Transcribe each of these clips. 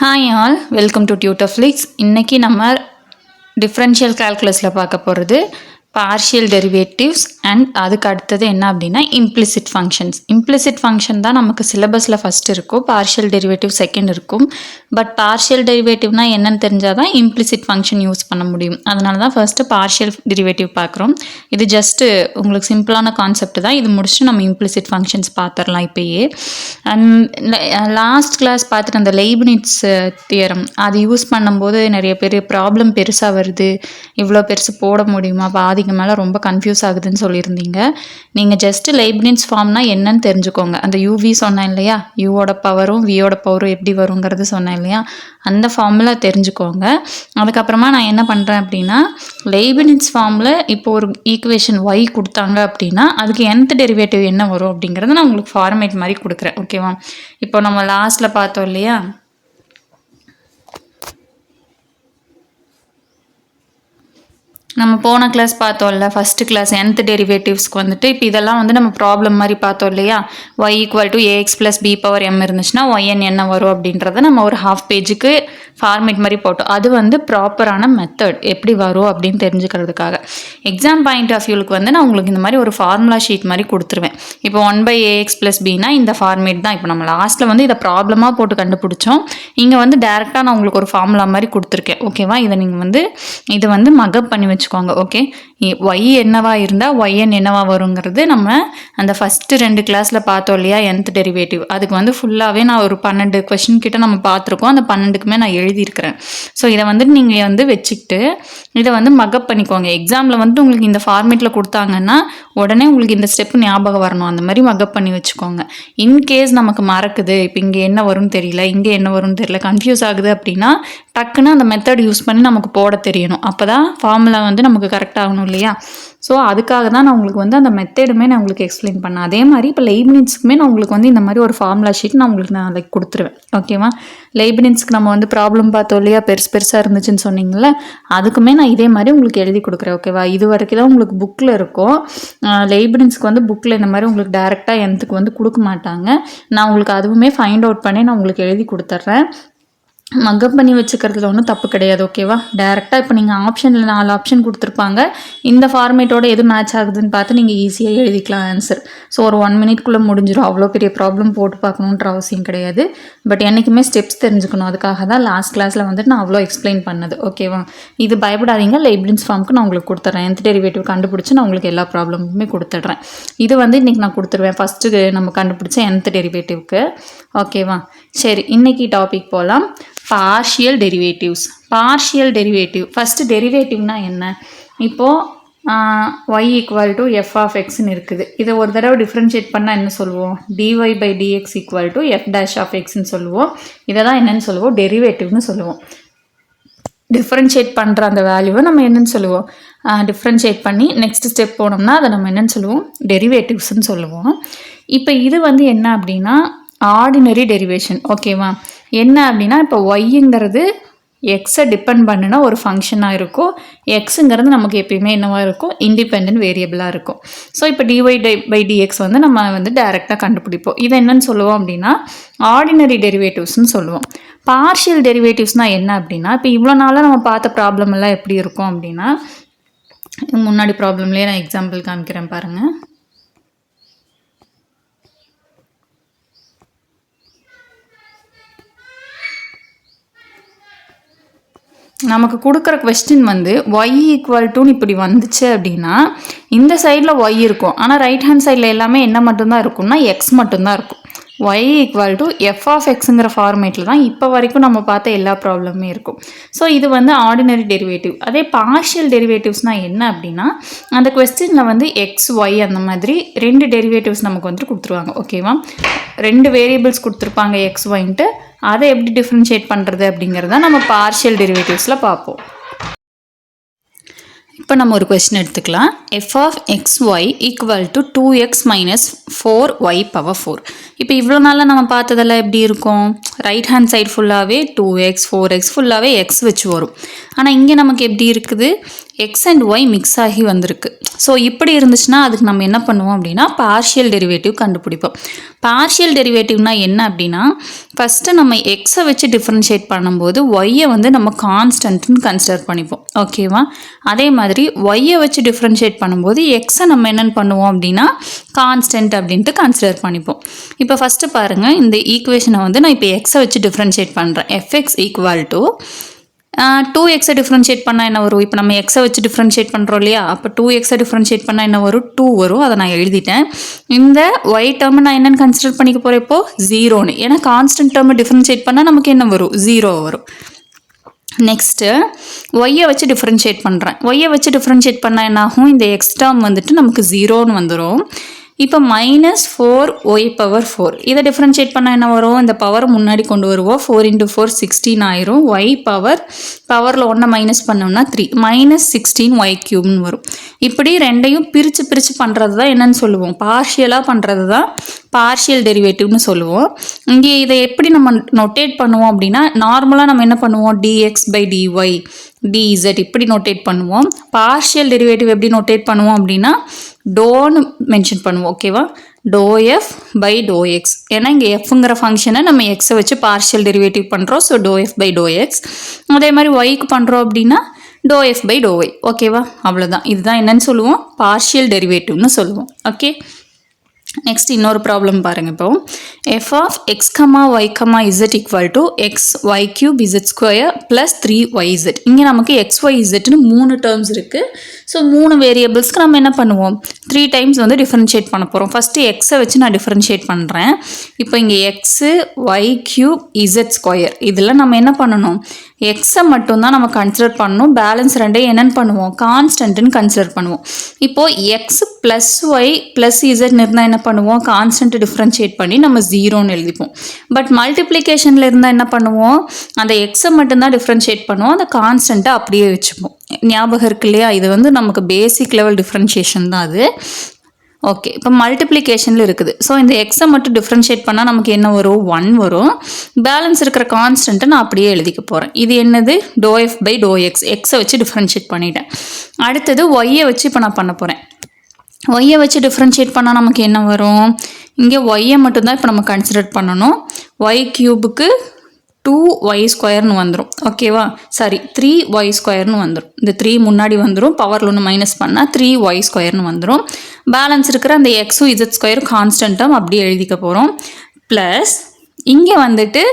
Hi all, welcome to Tutorflix. இன்றைக்கி நம்ம differential கால்குலஸில் பார்க்க போகிறது பார்ஷியல் டெரிவேட்டிவ்ஸ் அண்ட் அதுக்கு அடுத்தது என்ன அப்படின்னா இம்ப்ளிசிட் ஃபங்க்ஷன்ஸ். இம்ப்ளிசிட் ஃபங்க்ஷன் தான் நமக்கு சிலபஸில் ஃபஸ்ட் இருக்கும், பார்ஷியல் டெரிவேட்டிவ் செகண்ட் இருக்கும். பட் பார்ஷியல் டெரிவேட்டிவ்னா என்னன்னு தெரிஞ்சால் தான் இம்ப்ளிசிட் ஃபங்க்ஷன் யூஸ் பண்ண முடியும். அதனால தான் ஃபஸ்ட்டு பார்ஷியல் டெரிவேட்டிவ் பார்க்குறோம். இது ஜஸ்ட்டு உங்களுக்கு சிம்பிளான கான்செப்ட் தான். இது முடிச்சுட்டு நம்ம இம்ப்ளிசிட் ஃபங்க்ஷன்ஸ் பார்த்துடலாம் இப்போயே. அண்ட் லாஸ்ட் கிளாஸ் பார்த்துட்டு அந்த லெய்ப்னிட்ஸ் தியரம் அது யூஸ் பண்ணும்போது நிறைய பேர் ப்ராப்ளம் பெருசாக வருது, இவ்வளோ பெருசு போட முடியுமா, பாதிக்கு மேலே ரொம்ப கன்ஃபியூஸ் ஆகுதுன்னு சொல்லியிருந்தீங்க. நீங்கள் ஜஸ்ட்டு லெய்ப்னிட்ஸ் ஃபார்ம்னா என்னன்னு தெரிஞ்சுக்கோங்க. அந்த யூவி சொன்னேன் இல்லையா, யூவோட பவரும் வியோட பவரும் எப்படி வருங்கிறது சொன்னேன் இல்லையா, அந்த ஃபார்முலா தெரிஞ்சுக்கோங்க. அதுக்கப்புறமா நான் என்ன பண்ணுறேன் அப்படின்னா, லெய்ப்னிட்ஸ் ஃபார்மில் இப்போ ஒரு ஈக்குவேஷன் ஒய் கொடுத்தாங்க அப்படின்னா அதுக்கு nth டெரிவேட்டிவ் என்ன வரும் அப்படிங்கிறத நான் உங்களுக்கு ஃபார்மேட் மாதிரி கொடுக்குறேன். ஓகேவா? இப்போ நம்ம லாஸ்ட்டில் பார்த்தோம் இல்லையா, நம்ம போன கிளாஸ் பார்த்தோம்ல ஃபஸ்ட்டு கிளாஸ் nth டெரிவேட்டிவ்ஸ்க்கு வந்துட்டு இப்போ இதெல்லாம் வந்து நம்ம ப்ராப்ளம் மாதிரி பார்த்தோம் இல்லையா. y = ax + b power m இருந்துச்சுன்னா yn என்ன வரும் அப்படின்றத நம்ம ஒரு ஹாஃப் பேஜுக்கு ஃபார்மேட் மாதிரி போட்டோம். அது வந்து ப்ராப்பரான மெத்தட் எப்படி வரும் அப்படின்னு தெரிஞ்சுக்கிறதுக்காக. எக்ஸாம் பாயிண்ட் ஆஃப் வியூலுக்கு வந்து நான் உங்களுக்கு இந்த மாதிரி ஒரு ஃபார்முலா ஷீட் மாதிரி கொடுத்துருவேன். இப்போ 1/ax + bனா இந்த ஃபார்மேட் தான். இப்போ நம்ம லாஸ்ட்டில் வந்து இதை ப்ராப்ளமாக போட்டு கண்டுபிடிச்சோம். இங்கே வந்து டேரெக்டாக நான் உங்களுக்கு ஒரு ஃபார்முலா மாதிரி கொடுத்துருக்கேன். ஓகேவா? இதை நீங்கள் வந்து இதை வந்து மக்கப் பண்ணி வச்சுக்கோங்க. ஓகே, ஒய் என்னவா இருந்தால் ஒய்என் என்னவா வருங்கிறது நம்ம அந்த ஃபஸ்ட்டு 2 கிளாஸில் பார்த்தோம் இல்லையா, nth டெரிவேட்டிவ். அதுக்கு வந்து ஃபுல்லாகவே நான் ஒரு 12 கொஷின் கிட்ட நம்ம பார்த்துருக்கோம். அந்த 12க்குமே நான் எழுதியிருக்கிறேன். ஸோ இதை வந்து நீங்கள் வந்து வச்சுக்கிட்டு இதை வந்து மக்கப் பண்ணிக்கோங்க. எக்ஸாமில் வந்து உங்களுக்கு இந்த ஃபார்மேட்டில் கொடுத்தாங்கன்னா உடனே உங்களுக்கு இந்த ஸ்டெப்பு ஞாபகம் வரணும். அந்த மாதிரி மக்கப் பண்ணி வச்சுக்கோங்க. இன்கேஸ் நமக்கு மறக்குது, இப்போ இங்கே என்ன வரும்னு தெரியல, இங்கே என்ன வரும்னு தெரியல, கன்ஃபியூஸ் ஆகுது அப்படின்னா டக்குன்னு அந்த மெத்தட் யூஸ் பண்ணி நமக்கு போட தெரியணும். அப்போ தான் ஃபார்முலா வந்து நமக்கு கரெக்ட் ஆகணும் இல்லையா. ஸோ அதுக்காக தான் நான் உங்களுக்கு வந்து அந்த மெத்தடுமே நான் உங்களுக்கு எக்ஸ்பிளைன் பண்ணேன். அதே மாதிரி இப்போ லெய்ப்னிட்ஸ்க்குமே நான் உங்களுக்கு வந்து இந்த மாதிரி ஒரு ஃபார்முலா ஷீட் நான் உங்களுக்கு லைக் கொடுத்துருவேன். ஓகேவா? லெய்ப்னிட்ஸ்க்கு நம்ம வந்து ப்ராப்ளம் பார்த்தோம் இல்லையா, பெருசாக இருந்துச்சுன்னு சொன்னீங்களே, அதுக்குமே நான் இதே மாதிரி உங்களுக்கு எழுதி கொடுக்குறேன். ஓகேவா? இது வரைக்கும் தான் உங்களுக்கு புக்கில் இருக்கும். லெய்ப்னிட்ஸ்க்கு வந்து புக்கில் இந்த மாதிரி உங்களுக்கு டேரெக்டாக nthக்கு வந்து கொடுக்க மாட்டாங்க. நான் உங்களுக்கு அதுவுமே ஃபைண்ட் அவுட் பண்ணி நான் உங்களுக்கு எழுதி கொடுத்துட்றேன். மக்கப் பண்ணி வச்சுக்கிறதுல ஒன்றும் தப்பு கிடையாது. ஓகேவா? டேரெக்டாக இப்போ நீங்கள் ஆப்ஷனில் 4 ஆப்ஷன் கொடுத்துருப்பாங்க. இந்த ஃபார்மேட்டோட எது மேட்ச் ஆகுதுன்னு பார்த்து நீங்கள் ஈஸியாக எழுதிக்கலாம் ஆன்சர். ஸோ ஒரு 1 மினிட்குள்ளே முடிஞ்சிடும். அவ்வளோ பெரிய ப்ராப்ளம் போட்டு பார்க்கணுன்ற அவசியம் கிடையாது. பட் என்றைக்குமே ஸ்டெப்ஸ் தெரிஞ்சுக்கணும். அதுக்காக தான் லாஸ்ட் கிளாஸில் வந்துட்டு நான் அவ்வளோ எக்ஸ்பிளைன் பண்ணது. ஓகேவா? இது பயப்படாதீங்க. லெய்ப்னிட்ஸ் ஃபார்முக்கு நான் உங்களுக்கு கொடுத்துட்றேன். nth டெரிவேட்டிவ் கண்டுபிடிச்சி நான் உங்களுக்கு எல்லா ப்ராப்ளமுமே கொடுத்துட்றேன். இது வந்து இன்றைக்கி நான் கொடுத்துருவேன் ஃபஸ்ட்டு நம்ம கண்டுபிடிச்ச nth டெரிவேட்டிவ்க்கு. ஓகேவா? சரி, இன்றைக்கி டாபிக் போகலாம். Partial derivatives. Partial derivative first டெரிவேட்டிவ்னா என்ன? இப்போது y = f(x)ன்னு இருக்குது. இதை ஒரு தடவை டிஃப்ரென்ஷியேட் பண்ணால் என்ன சொல்லுவோம்? dy/dx = f'(x)ன்னு சொல்லுவோம். இதை தான் என்னென்னு சொல்லுவோம்? டெரிவேட்டிவ்னு சொல்லுவோம். டிஃப்ரென்ஷியேட் பண்ணுற அந்த வேல்யூவை நம்ம என்னென்னு சொல்லுவோம்? டிஃப்ரென்ஷியேட் பண்ணி நெக்ஸ்ட் ஸ்டெப் போனோம்னா அதை நம்ம என்னென்னு சொல்லுவோம்? டெரிவேட்டிவ்ஸ்ன்னு சொல்லுவோம். இப்போ இது வந்து என்ன அப்படின்னா ஆர்டினரி டெரிவேஷன். ஓகேவா? என்ன அப்படின்னா இப்போ ஒய்ங்கிறது எக்ஸை டிபெண்ட் பண்ணினா ஒரு ஃபங்க்ஷனாக இருக்கும். எக்ஸுங்கிறது நமக்கு எப்பயுமே என்னவாக இருக்கும்? இண்டிபெண்ட் வேரியபிளாக இருக்கும். ஸோ இப்போ dy/dx வந்து நம்ம வந்து டைரெக்டாக கண்டுபிடிப்போம். இதை என்னன்னு சொல்லுவோம் அப்படின்னா ஆர்டினரி டெரிவேட்டிவ்ஸ்னு சொல்லுவோம். பார்ஷியல் டெரிவேட்டிவ்ஸ்னால் என்ன அப்படின்னா, இப்போ இவ்வளோ நாளாக நம்ம பார்த்த ப்ராப்ளம் எல்லாம் எப்படி இருக்கும் அப்படின்னா, முன்னாடி ப்ராப்ளம்லேயே நான் எக்ஸாம்பிள் காமிக்கிறேன் பாருங்கள். நமக்கு கொடுக்குற கொஸ்டின் வந்து y = இப்படி வந்துச்சு அப்படின்னா இந்த சைடில் y இருக்கும். ஆனால் ரைட் ஹேண்ட் சைடில் எல்லாமே என்ன மட்டும்தான் இருக்கும்னா x மட்டும்தான் இருக்கும். y = f(x)ங்கிற ஃபார்மேட்டில் தான் இப்போ வரைக்கும் நம்ம பார்த்த எல்லா ப்ராப்ளமே இருக்கும். ஸோ இது வந்து ஆர்டினரி டெரிவேட்டிவ். அதே பார்ஷியல் டெரிவேட்டிவ்ஸ்னால் என்ன அப்படின்னா அந்த கொஸ்டினில் வந்து x, y அந்த மாதிரி 2 டெரிவேட்டிவ்ஸ் நமக்கு வந்துட்டு கொடுத்துருவாங்க. ஓகேவா? 2 வேரியபிள்ஸ் கொடுத்துருப்பாங்க x, yன்ட்டு. அதை எப்படி டிஃப்ரென்ஷியேட் பண்ணுறது அப்படிங்கிறத நம்ம பார்ஷியல் டெரிவேட்டிவ்ஸில் பார்ப்போம். இப்போ நம்ம ஒரு கொஸ்டின் எடுத்துக்கலாம். f(xy) = 2x - 4y⁴. இப்போ இவ்வளோ நாளில் நம்ம பார்த்ததெல்லாம் எப்படி இருக்கும்? ரைட் ஹேண்ட் சைடு ஃபுல்லாகவே 2x 4x ஃபுல்லாகவே x வச்சு வரும். ஆனால் இங்கே நமக்கு எப்படி இருக்குது? எக்ஸ் அண்ட் ஒய் மிக்ஸ் ஆகி வந்திருக்கு. ஸோ இப்படி இருந்துச்சுன்னா அதுக்கு நம்ம என்ன பண்ணுவோம் அப்படின்னா பார்ஷியல் டெரிவேட்டிவ் கண்டுபிடிப்போம். பார்ஷியல் டெரிவேட்டிவ்னா என்ன அப்படின்னா ஃபஸ்ட்டு நம்ம எக்ஸை வச்சு டிஃப்ரென்ஷியேட் பண்ணும்போது ஒய்யை வந்து நம்ம கான்ஸ்டன்ட்னு கன்சிடர் பண்ணிப்போம். ஓகேவா? அதே மாதிரி ஒய்யை வச்சு டிஃப்ரென்ஷியேட் பண்ணும்போது எக்ஸை நம்ம என்னென்னு பண்ணுவோம் அப்படின்னா கான்ஸ்டன்ட் அப்படின்ட்டு கன்சிடர் பண்ணிப்போம். இப்போ ஃபஸ்ட்டு பாருங்கள், இந்த ஈக்குவேஷனை வந்து நான் இப்போ எக்ஸை வச்சு டிஃப்ரென்ஷியேட் பண்ணுறேன். எஃப்எக்ஸ் ஈக்குவல் டு 2xை டிஃப்ரென்ஷியேட் பண்ணால் என்ன வரும்? இப்போ நம்ம எக்ஸை வச்சு டிஃப்ரென்ஷியேட் பண்ணுறோம் இல்லையா? அப்போ 2xை டிஃப்ரென்ஷியேட் பண்ணால் என்ன வரும்? 2 வரும். அதை நான் எழுதிட்டேன். இந்த ஒய் டேர்மை நான் என்னென்னு கன்சிடர் பண்ணிக்க போகிறேன் இப்போது? 0ன்னு. ஏன்னா கான்ஸ்டன்ட் டேர்மை டிஃப்ரென்ஷியேட் பண்ணால் நமக்கு என்ன வரும்? 0 வரும். நெக்ஸ்ட்டு ஒய்யை வச்சு டிஃப்ரென்ஷியேட் பண்ணுறேன். ஒய்யை வச்சு டிஃப்ரென்ஷியேட் பண்ணால் என்ன ஆகும்? இந்த எக்ஸ் டேர்ம் வந்துட்டு நமக்கு 0ன்னு வந்துடும். இப்போ -4y/4 இதை டிஃப்ரென்ஷியேட் பண்ணால் என்ன வரும்? இந்த பவர் முன்னாடி கொண்டு வருவோம். 4 × 4 16 ஆயிரும். y பவரில் 1 மைனஸ் பண்ணோம்னா 3 -16y³ வரும். இப்படி ரெண்டையும் பிரித்து பண்ணுறது தான் என்னன்னு சொல்லுவோம்? பார்ஷியலாக பண்ணுறது தான் பார்ஷியல் டெரிவேட்டிவ்னு சொல்லுவோம். இங்கே இதை எப்படி நம்ம நோட்டேட் பண்ணுவோம் அப்படின்னா நார்மலாக நம்ம என்ன பண்ணுவோம்? dx/dy dz இப்படி நோட்டேட் பண்ணுவோம். பார்ஷியல் டெரிவேட்டிவ் எப்படி நோட்டேட் பண்ணுவோம் அப்படின்னா டோன்னு மென்ஷன் பண்ணுவோம். ஓகேவா? ∂f/∂x. ஏன்னா இங்கே எஃப்ங்கிற ஃபங்க்ஷனை நம்ம எக்ஸை வச்சு பார்ஷியல் டெரிவேட்டிவ் பண்ணுறோம். So ∂f/∂x. அதே மாதிரி ஒய்க்கு பண்ணுறோம் அப்படின்னா ∂f/∂y. ஓகேவா? அவ்வளோதான். இதுதான் என்னன்னு சொல்லுவோம்? பார்ஷியல் டெரிவேட்டிவ்னு சொல்லுவோம். ஓகே, நெக்ஸ்ட் இன்னொரு ப்ராப்ளம் பாருங்கள். இப்போ f(x, y, z) = x(y³ z² + 3yz). இங்கே நமக்கு xyzன்னு 3 டேர்ம்ஸ் இருக்குது. ஸோ 3 வேரியபிள்ஸ்க்கு நம்ம என்ன பண்ணுவோம்? 3 டைம்ஸ் வந்து டிஃப்ரென்ஷியேட் பண்ண போகிறோம். ஃபஸ்ட்டு எக்ஸை வச்சு நான் டிஃப்ரென்ஷியேட் பண்ணுறேன். இப்போ இங்கே எக்ஸு y³ z² இதில் நம்ம என்ன பண்ணணும்? எக்ஸை மட்டும்தான் நம்ம கன்சிடர் பண்ணணும். பேலன்ஸ் ரெண்டையும் என்னென்னு பண்ணுவோம்? கான்ஸ்டன்ட்னு கன்சிடர் பண்ணுவோம். இப்போது எக்ஸ் ப்ளஸ் ஒய் ப்ளஸ் இசட்னு இருந்தால் என்ன பண்ணுவோம்? கான்ஸ்டன்ட் டிஃப்ரென்ஷியேட் பண்ணி நம்ம 0ன்னு எழுதிப்போம். பட் மல்டிப்ளிகேஷனில் இருந்தால் என்ன பண்ணுவோம்? அந்த எக்ஸை மட்டும்தான் டிஃப்ரென்ஷியேட் பண்ணுவோம். அந்த கான்ஸ்டன்ட்டை அப்படியே வச்சுப்போம். ஞாபகம் இருக்கு இல்லையா? இது வந்து நமக்கு பேசிக் லெவல் டிஃப்ரென்ஷியேஷன் தான் அது. ஓகே, இப்போ மல்டிப்ளிகேஷனில் இருக்குது. ஸோ இந்த எக்ஸை மட்டும் டிஃப்ரென்ஷியேட் பண்ணால் நமக்கு என்ன வரும்? 1 வரும். பேலன்ஸ் இருக்கிற கான்ஸ்டன்ட்டை நான் அப்படியே எழுதிக்க போகிறேன். இது என்னது? ∂f/∂x. எக்ஸை வச்சு டிஃப்ரென்ஷியேட் பண்ணிட்டேன். அடுத்தது ஒய்யை வச்சு இப்போ நான் பண்ண போகிறேன். ஒய்யை வச்சு டிஃப்ரென்ஷியேட் பண்ணால் நமக்கு என்ன வரும்? இங்கே ஒய்யை மட்டும்தான் இப்போ நம்ம கன்சிடர் பண்ணணும். y³ 2y² வந்துடும். ஓகேவா? சாரி, 3y² வந்துடும். இந்த 3 முன்னாடி வந்துடும். பவரில் 1 மைனஸ் பண்ணால் 3y² வந்துடும். பேலன்ஸ் இருக்கிற அந்த எக்ஸும் z² கான்ஸ்டன்ட்டாக அப்படியே எழுதிக்க போகிறோம். ப்ளஸ் இங்கே வந்துட்டு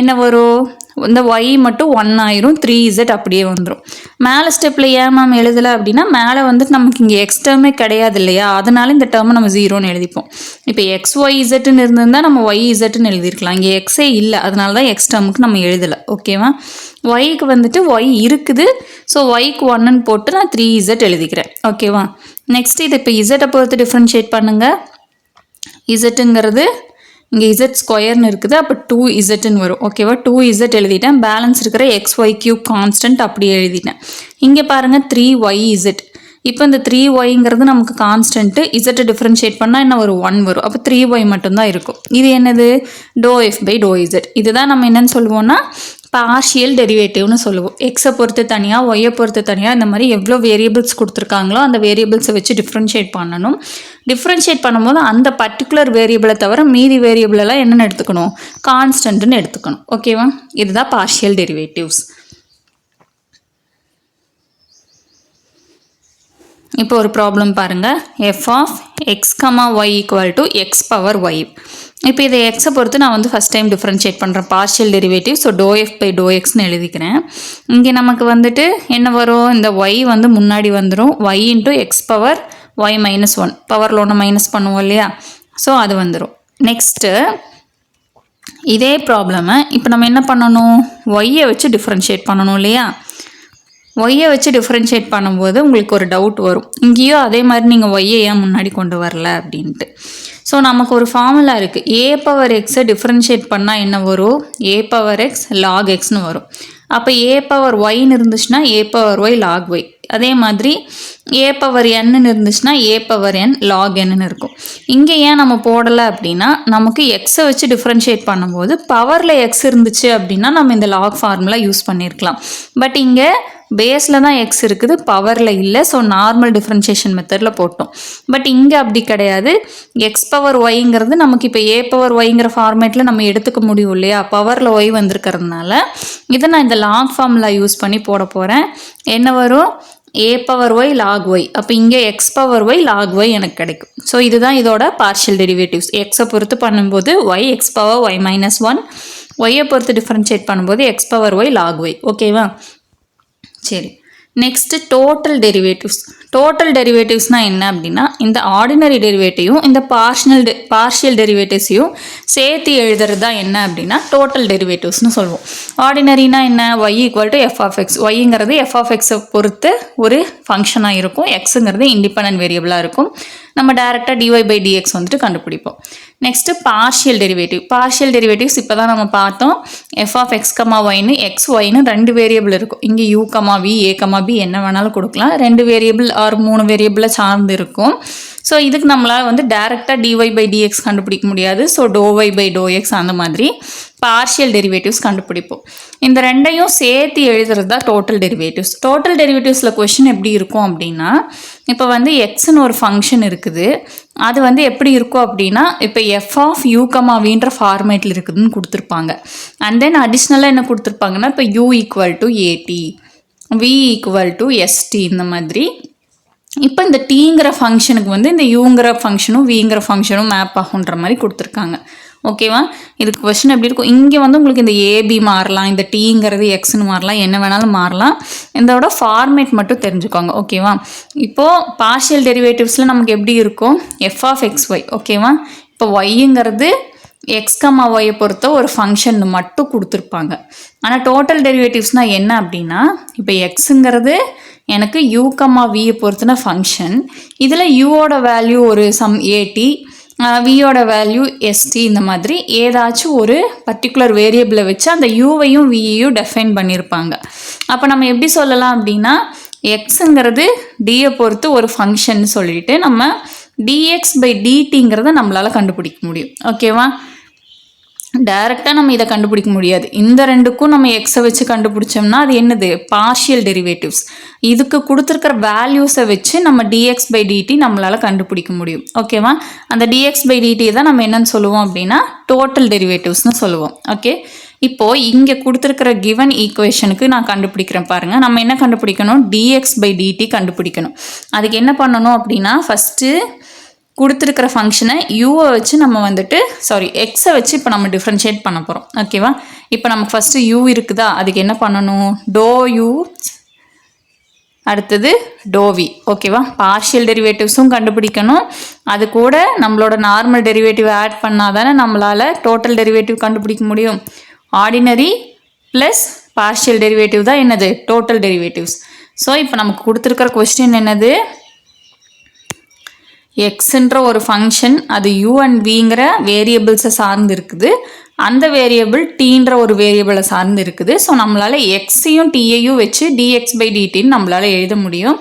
என்ன வரும்? இந்த y மட்டும் 1 ஆயிரும். 3z அப்படியே வந்துடும். மேலே ஸ்டெப்பில் ஏன் மேம் எழுதலை அப்படின்னா மேலே வந்துட்டு நமக்கு இங்கே எக்ஸ் டேர்மே கிடையாது இல்லையா? அதனால இந்த டேர்மை நம்ம 0ன்னு எழுதிப்போம். இப்போ xyzன்னு இருந்திருந்தால் நம்ம yzன்னு எழுதிருக்கலாம். இங்கே எக்ஸே இல்லை, அதனால தான் எக்ஸ் டேர்முக்கு நம்ம எழுதலை. ஓகேவா? ஒய்க்கு வந்துட்டு y இருக்குது. ஸோ ஒய்க்கு 1ன்னு போட்டு நான் 3z எழுதிக்கிறேன். ஓகேவா? நெக்ஸ்ட் இது இப்போ இசட்டை பொறுத்து டிஃப்ரென்ஷியேட் பண்ணுங்கள். இசட்டுங்கிறது இங்கே z² இருக்குது. அப்போ 2zன்னு வரும். ஓகேவா? 2z எழுதிட்டேன். பேலன்ஸ் இருக்கிற xy³ கான்ஸ்டன்ட் அப்படியே எழுதிட்டேன். இங்கே பாருங்கள் 3yz. இப்போ இந்த 3yங்கிறது நமக்கு கான்ஸ்டன்ட்டு. இசட்டை டிஃப்ரென்ஷியேட் பண்ணால் என்ன வரும்? 1 வரும். அப்போ 3y மட்டும்தான் இருக்கும். இது என்னது? ∂f/∂z. இதுதான் நம்ம என்னன்னு சொல்லுவோம்னா பார்ஷியல் டெரிவேட்டிவ்னு சொல்லுவோம். எக்ஸை பொறுத்து தனியாக, ஒய்யை பொறுத்து தனியாக, இந்த மாதிரி எவ்வளோ வேரியபிள்ஸ் கொடுத்துருக்காங்களோ அந்த வேரியபிள்ஸை வச்சு டிஃப்ரென்ஷியேட் பண்ணணும். டிஃப்ரென்ஷியேட் பண்ணும்போது அந்த பர்டிகுலர் வேரியபிளை தவிர மீதி வேரியபிளெல்லாம் என்னென்னு எடுத்துக்கணும்? கான்ஸ்டன்ட்னு எடுத்துக்கணும். ஓகேவா? இதுதான் பார்ஷியல் டெரிவேட்டிவ்ஸ். இப்போ ஒரு ப்ராப்ளம் பாருங்கள். f(x, y) = x⁻y. இப்போ இதை எக்ஸை பொறுத்து நான் வந்து ஃபஸ்ட் டைம் டிஃப்ரென்ஷியேட் பண்ணுறேன். Partial derivative. ஸோ ∂f/∂xன்னு எழுதிக்கிறேன். இங்கே நமக்கு வந்துட்டு என்ன வரும்? இந்த y வந்து முன்னாடி வந்துடும். y × x⁻y−1 பவரில் 1 மைனஸ் பண்ணுவோம் இல்லையா? ஸோ அது வந்துடும். நெக்ஸ்ட்டு இதே ப்ராப்ளமை இப்போ நம்ம என்ன பண்ணணும்? ஒய்யை வச்சு டிஃப்ரென்ஷியேட் பண்ணணும் இல்லையா? ஒய்யை வச்சு டிஃப்ரென்ஷியேட் பண்ணும்போது உங்களுக்கு ஒரு டவுட் வரும். இங்கேயும் அதே மாதிரி நீங்கள் ஒய்யை ஏன் முன்னாடி கொண்டு வரல அப்படின்ட்டு. ஸோ நமக்கு ஒரு ஃபார்முலா இருக்குது. a⁻x டிஃப்ரென்ஷியேட் பண்ணால் என்ன வரும்? a⁻x log xன்னு வரும். அப்போ a⁻yன்னு இருந்துச்சுன்னா a⁻y log y. அதே மாதிரி a⁻n இருந்துச்சுன்னா a⁻n log nன்னு இருக்கும். இங்கே ஏன் நம்ம போடலை அப்படின்னா நமக்கு எக்ஸை வச்சு டிஃப்ரென்ஷியேட் பண்ணும்போது பவரில் எக்ஸ் இருந்துச்சு அப்படின்னா நம்ம இந்த லாக் ஃபார்முலா யூஸ் பண்ணியிருக்கலாம். பட் இங்கே பேஸில் தான் எக்ஸ் இருக்குது, பவரில் இல்லை. ஸோ நார்மல் டிஃப்ரென்ஷியேஷன் மெத்தடில் போட்டோம். பட் இங்கே அப்படி கிடையாது. எக்ஸ் பவர் ஒய்ங்கிறது நமக்கு இப்போ ஏ பவர் ஒய்ங்கிற ஃபார்மேட்டில் நம்ம எடுத்துக்க முடியும் இல்லையா, பவரில் ஒய் வந்திருக்கிறதுனால இதை நான் இந்த லாக் ஃபார்முலா யூஸ் பண்ணி போட போகிறேன். என்ன வரும்? A power Y log y. அப்போ இங்கே x power Y log y எனக்கு கிடைக்கும். ஸோ இதுதான் இதோட பார்ஷியல் டெரிவேட்டிவ்ஸ். எக்ஸை பொறுத்து பண்ணும்போது Y X power Y minus one, ஒய்யை பொறுத்து டிஃப்ரென்ஷியேட் பண்ணும்போது X power Y log Y. ஓகேவா? சரி, நெக்ஸ்ட்டு டோட்டல் டெரிவேட்டிவ்ஸ். டோட்டல் டெரிவேட்டிவ்ஸ்னால் என்ன அப்படின்னா, இந்த ஆர்டினரி டெரிவேட்டிவும் இந்த பார்ஷியல் டெரிவேட்டிவ்ஸையும் சேர்த்து எழுதுறது தான் என்ன அப்படின்னா டோட்டல் டெரிவேட்டிவ்ஸ்னு சொல்லுவோம். ஆர்டினரினா என்ன? Y equal to F of X. ஒய்ங்கிறது எஃப் ஆஃப் எக்ஸை பொறுத்து ஒரு ஃபங்க்ஷனாக இருக்கும், எக்ஸுங்கிறது இண்டிபெண்டன்ட் வேரியபிளாக இருக்கும். நம்ம டேரெக்டாக டிஒய் பை டிஎக்ஸ் வந்துட்டு கண்டுபிடிப்போம். Next partial derivative. Partial derivatives இப்போ தான் நம்ம பார்த்தோம். எஃப் ஆஃப் எக்ஸ் கமா ஒய்னு எக்ஸ் ஒய்னு 2 வேரியபிள் இருக்கும். இங்கே U comma V, A comma B என்ன வேணாலும் கொடுக்கலாம். 2 வேரியபிள் ஆர் 3 வேரியபிளை சார்ந்து இருக்கும். ஸோ இதுக்கு நம்மளால் வந்து டேரெக்டாக டிஒய் பை டிஎக்ஸ் கண்டுபிடிக்க முடியாது. ஸோ டோஒய் பை டோ எக்ஸ் அந்த மாதிரி பார்ஷியல் டெரிவேட்டிவ்ஸ் கண்டுபிடிப்போம். இந்த ரெண்டையும் சேர்த்து எழுதுறது தான் டோட்டல் டெரிவேட்டிவ்ஸ். டோட்டல் டெரிவேட்டிவ்ஸில் கொஷின் எப்படி இருக்கும் அப்படின்னா, இப்போ வந்து எக்ஸ்ன்னு ஒரு ஃபங்க்ஷன் இருக்குது. அது வந்து எப்படி இருக்கும் அப்படின்னா, இப்போ எஃப் ஆஃப் யூ கமா வின்ற ஃபார்மேட்டில் இருக்குதுன்னு கொடுத்துருப்பாங்க. அண்ட் தென் அடிஷ்னலாக என்ன கொடுத்துருப்பாங்கன்னா, இப்போ u equal to at, v equal to st இந்த மாதிரி. இப்போ இந்த டீங்கிற ஃபங்க்ஷனுக்கு வந்து இந்த யூங்கிற ஃபங்க்ஷனும் விங்கிற ஃபங்க்ஷனும் மேப் ஆகுன்ற மாதிரி கொடுத்துருக்காங்க. ஓகேவா? இதுக்கு கொஸ்டின் எப்படி இருக்கும்? இங்கே வந்து உங்களுக்கு இந்த ஏபி மாறலாம், இந்த டீங்கிறது எக்ஸ்னு மாறலாம், என்ன வேணாலும் மாறலாம். இதோட ஃபார்மேட் மட்டும் தெரிஞ்சுக்கோங்க. ஓகேவா? இப்போது பார்ஷியல் டெரிவேட்டிவ்ஸில் நமக்கு எப்படி இருக்கும்? F of x y. ஓகேவா? இப்போ ஒய்ங்கிறது எக்ஸ் கமா ஒய்யை பொறுத்த ஒரு ஃபங்க்ஷன் மட்டும் கொடுத்துருப்பாங்க. ஆனால் டோட்டல் டெரிவேட்டிவ்ஸ்னால் என்ன அப்படின்னா, இப்போ எக்ஸுங்கிறது எனக்கு யூ கமா வியை பொறுத்தின ஃபங்க்ஷன். இதில் யூவோட வேல்யூ ஒரு சம் ஏடி, வியோட வேல்யூ எஸ்டி, இந்த மாதிரி ஏதாச்சும் ஒரு பர்டிகுலர் வேரியபிளை வச்சு அந்த யூவையும் வியையும் டெஃபைன் பண்ணியிருப்பாங்க. அப்போ நம்ம எப்படி சொல்லலாம் அப்படின்னா, எக்ஸுங்கிறது டியை பொறுத்து ஒரு ஃபங்க்ஷன் சொல்லிட்டு நம்ம டிஎக்ஸ் பை டிடிங்கிறத நம்மளால் கண்டுபிடிக்க முடியும். ஓகேவா? டைரெக்டாக நம்ம இதை கண்டுபிடிக்க முடியாது. இந்த ரெண்டுக்கும் நம்ம எக்ஸை வச்சு கண்டுபிடிச்சோம்னா அது என்னது? Partial derivatives. இதுக்கு கொடுத்துருக்கிற வேல்யூஸை வச்சு நம்ம டிஎக்ஸ் பை டிடி நம்மளால் கண்டுபிடிக்க முடியும். ஓகேவா? அந்த டிஎக்ஸ் பை டிடி தான் நம்ம என்னன்னு சொல்லுவோம் அப்படின்னா டோட்டல் டெரிவேட்டிவ்ஸ்னு சொல்லுவோம். ஓகே, இப்போது இங்கே கொடுத்துருக்கிற கிவன் ஈக்குவேஷனுக்கு நான் கண்டுபிடிக்கிறேன் பாருங்கள். நம்ம என்ன கண்டுபிடிக்கணும்? டிஎக்ஸ் பை டிடி கண்டுபிடிக்கணும். அதுக்கு என்ன பண்ணணும் அப்படின்னா, ஃபஸ்ட்டு கொடுத்துருக்கிற ஃபங்க்ஷனை யூவை வச்சு நம்ம வந்துட்டு எக்ஸை வச்சு இப்போ நம்ம டிஃப்ரென்ஷியேட் பண்ண போகிறோம். ஓகேவா? இப்போ நமக்கு ஃபஸ்ட்டு யூ இருக்குதா, அதுக்கு என்ன பண்ணணும்? டோ யூ, அடுத்தது டோ வி. ஓகேவா? பார்ஷியல் டெரிவேட்டிவ்ஸும் கண்டுபிடிக்கணும். அது கூட நம்மளோட நார்மல் டெரிவேட்டிவ் ஆட் பண்ணால் தானே நம்மளால் டோட்டல் டெரிவேட்டிவ் கண்டுபிடிக்க முடியும். ஆர்டினரி ப்ளஸ் பார்ஷியல் டெரிவேட்டிவ் தான் என்னது? Total derivatives. ஸோ இப்போ நமக்கு கொடுத்துருக்கிற கொஸ்டின் என்னது? எக்ஸுன்ற ஒரு ஃபங்க்ஷன், அது யூ அண்ட் விங்கிற வேரியபிள்ஸை சார்ந்து இருக்குது. அந்த வேரியபிள் டீன்ற ஒரு வேரியபிளை சார்ந்து இருக்குது. ஸோ நம்மளால் எக்ஸையும் டியையும் வச்சு டிஎக்ஸ் பை டிடின்னு நம்மளால் எழுத முடியும்.